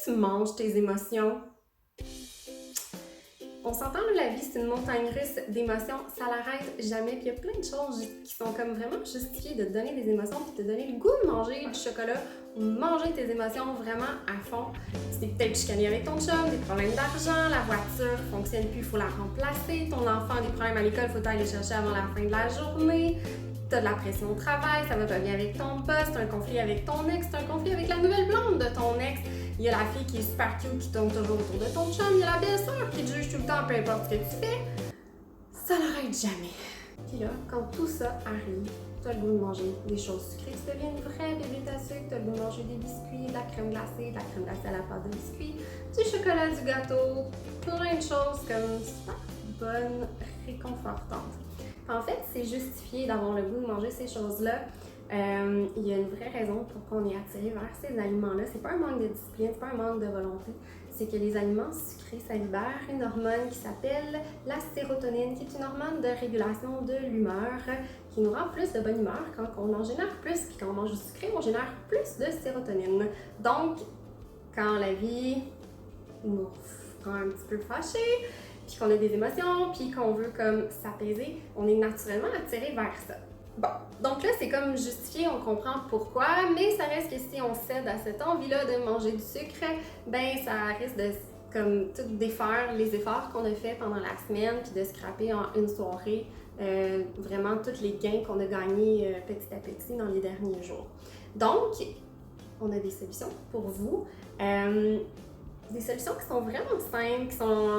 tu manges tes émotions? On s'entend, la vie, c'est une montagne russe d'émotions, ça l'arrête jamais. Puis il y a plein de choses qui sont comme vraiment justifiées de te donner des émotions, puis te donner le goût de manger du chocolat ou de manger tes émotions vraiment à fond. Tu t'es peut-être chicané avec ton chum, des problèmes d'argent, la voiture fonctionne plus, il faut la remplacer, ton enfant a des problèmes à l'école, il faut aller chercher avant la fin de la journée. T'as de la pression au travail, ça va pas bien avec ton boss, t'as un conflit avec ton ex, t'as un conflit avec la nouvelle blonde de ton ex. Il y a la fille qui est super cute qui tourne toujours autour de ton chum, il y a la belle-sœur qui te juge tout le temps peu importe ce que tu fais. Ça n'arrête jamais. Puis là, quand tout ça arrive, t'as le goût de manger des choses sucrées, tu deviens une vraie bébé à sucre, t'as le goût de manger des biscuits, de la crème glacée à la pâte de biscuits, du chocolat, du gâteau, plein de choses comme super bonnes, réconfortantes. En fait, c'est justifié d'avoir le goût de manger ces choses-là. Il y a une vraie raison pour qu'on est attiré vers ces aliments-là. C'est pas un manque de discipline, c'est pas un manque de volonté. C'est que les aliments sucrés, ça libère une hormone qui s'appelle la sérotonine, qui est une hormone de régulation de l'humeur, qui nous rend plus de bonne humeur quand on en génère plus. Puis quand on mange du sucré, on génère plus de sérotonine. Donc, quand la vie nous rend un petit peu fâchés, puis qu'on a des émotions, puis qu'on veut comme s'apaiser, on est naturellement attiré vers ça. Bon, donc là, c'est comme justifié, on comprend pourquoi, mais ça reste que si on cède à cette envie-là de manger du sucre, ben ça risque de comme tout défaire les efforts qu'on a fait pendant la semaine, puis de scraper en une soirée vraiment tous les gains qu'on a gagnés petit à petit dans les derniers jours. Donc, on a des solutions pour vous. Des solutions qui sont vraiment simples,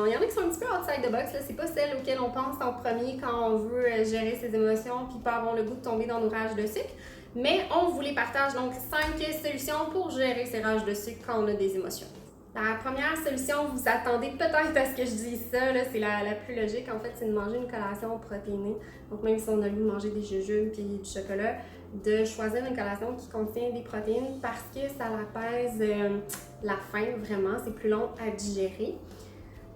il y en a qui sont un petit peu outside the box, là. C'est pas celles auxquelles on pense en premier quand on veut gérer ses émotions puis pas avoir le goût de tomber dans nos rages de sucre. Mais on vous les partage, donc 5 solutions pour gérer ces rages de sucre quand on a des émotions. La première solution, vous attendez peut-être à ce que je dise ça, là, c'est la plus logique en fait, c'est de manger une collation protéinée. Donc même si on a le goût de manger des jujubes puis du chocolat, de choisir une collation qui contient des protéines parce que ça apaise la faim vraiment, c'est plus long à digérer.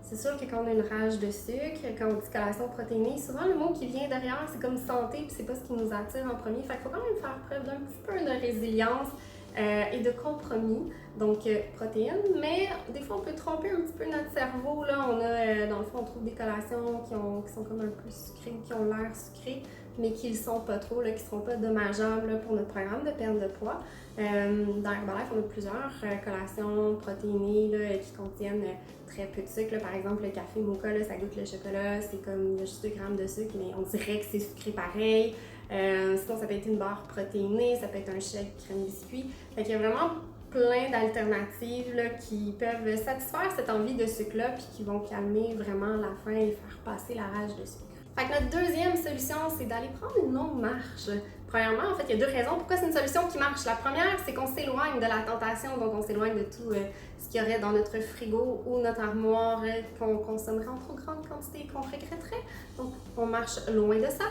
C'est sûr que quand on a une rage de sucre, quand on dit collation protéinée, souvent le mot qui vient derrière, c'est comme santé, puis c'est pas ce qui nous attire en premier. Fait qu'il faut quand même faire preuve d'un petit peu de résilience et de compromis. Donc, protéines, mais des fois on peut tromper un petit peu notre cerveau. Là, on a, dans le fond, on trouve des collations qui sont comme un peu sucrées, qui ont l'air sucrées, mais qui ne le sont pas trop, là, qui ne seront pas dommageables là, pour notre programme de perte de poids. Dans Herbalife, on a plusieurs collations protéinées là, qui contiennent très peu de sucre. Là. Par exemple, le café mocha, là, ça goûte le chocolat, c'est comme il y a juste 2 grammes de sucre, mais on dirait que c'est sucré pareil. Sinon, ça peut être une barre protéinée, ça peut être un shake crème biscuit. Fait qu'il y a vraiment plein d'alternatives là, qui peuvent satisfaire cette envie de sucre-là puis qui vont calmer vraiment la faim et faire passer la rage de sucre. Fait que notre deuxième solution, c'est d'aller prendre une longue marche. Premièrement, en fait, il y a 2 raisons pourquoi c'est une solution qui marche. La première, c'est qu'on s'éloigne de la tentation, donc on s'éloigne de tout ce qu'il y aurait dans notre frigo ou notre armoire qu'on consommerait en trop grande quantité et qu'on regretterait. Donc, on marche loin de ça.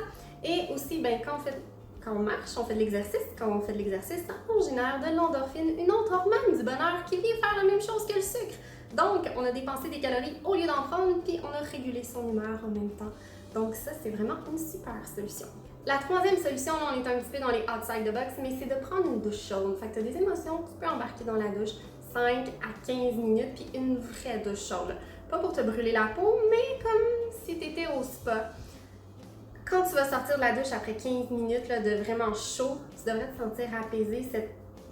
Et aussi, ben, quand on marche, on fait de l'exercice. Quand on fait de l'exercice, on génère de l'endorphine, une autre hormone du bonheur qui vient faire la même chose que le sucre. Donc, on a dépensé des calories au lieu d'en prendre, puis on a régulé son humeur en même temps. Donc ça, c'est vraiment une super solution. La troisième solution, là, on est un petit peu dans les outside the box, mais c'est de prendre une douche chaude. Fait que tu as des émotions, tu peux embarquer dans la douche 5 à 15 minutes, puis une vraie douche chaude. Pas pour te brûler la peau, mais comme si tu étais au spa. Quand tu vas sortir de la douche après 15 minutes là, de vraiment chaud, tu devrais te sentir apaisé.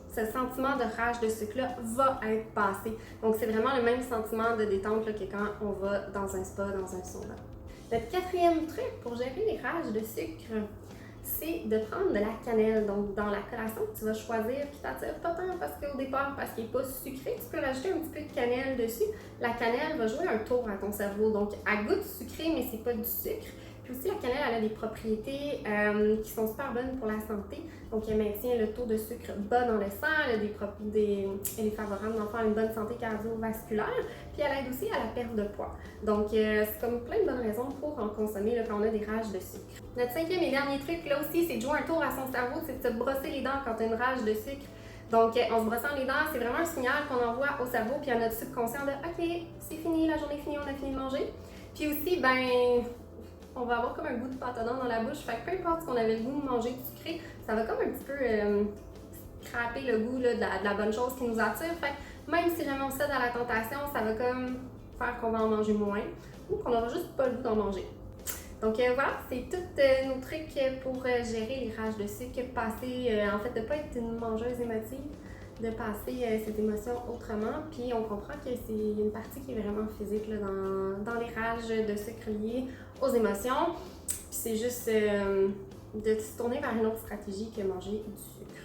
Ce sentiment de rage de sucre-là va être passé. Donc, c'est vraiment le même sentiment de détente là, que quand on va dans un spa, dans un sauna. Notre quatrième truc pour gérer les rages de sucre, c'est de prendre de la cannelle. Donc, dans la collation que tu vas choisir, qui t'attire pas tant parce qu'au départ, parce qu'il n'est pas sucré, tu peux rajouter un petit peu de cannelle dessus. La cannelle va jouer un tour à ton cerveau. Donc, elle goûte sucré, mais c'est pas du sucre. Puis aussi, la cannelle, elle a des propriétés qui sont super bonnes pour la santé. Donc, elle maintient le taux de sucre bas dans le sang, elle est favorable à une bonne santé cardiovasculaire, puis elle aide aussi à la perte de poids. Donc, c'est comme plein de bonnes raisons pour en consommer là, quand on a des rages de sucre. Notre cinquième et dernier truc, là aussi, c'est de jouer un tour à son cerveau, c'est de se brosser les dents quand tu as une rage de sucre. Donc, en se brossant les dents, c'est vraiment un signal qu'on envoie au cerveau puis à notre subconscient de « OK, c'est fini, la journée est finie, on a fini de manger ». Puis aussi, on va avoir comme un goût de pâte à dents dans la bouche. Fait que peu importe ce qu'on avait le goût de manger du sucré, ça va comme un petit peu scraper le goût là, de la bonne chose qui nous attire. Fait que Même si jamais on cède à la tentation, ça va comme faire qu'on va en manger moins ou qu'on n'aura juste pas le goût d'en manger. Donc voilà, c'est tous nos trucs pour gérer les rages de sucre, passer, en fait, de ne pas être une mangeuse émotive, de passer cette émotion autrement. Puis on comprend que c'est une partie qui est vraiment physique là, dans les rages de sucre liées aux émotions. Puis c'est juste de se tourner vers une autre stratégie que manger du sucre.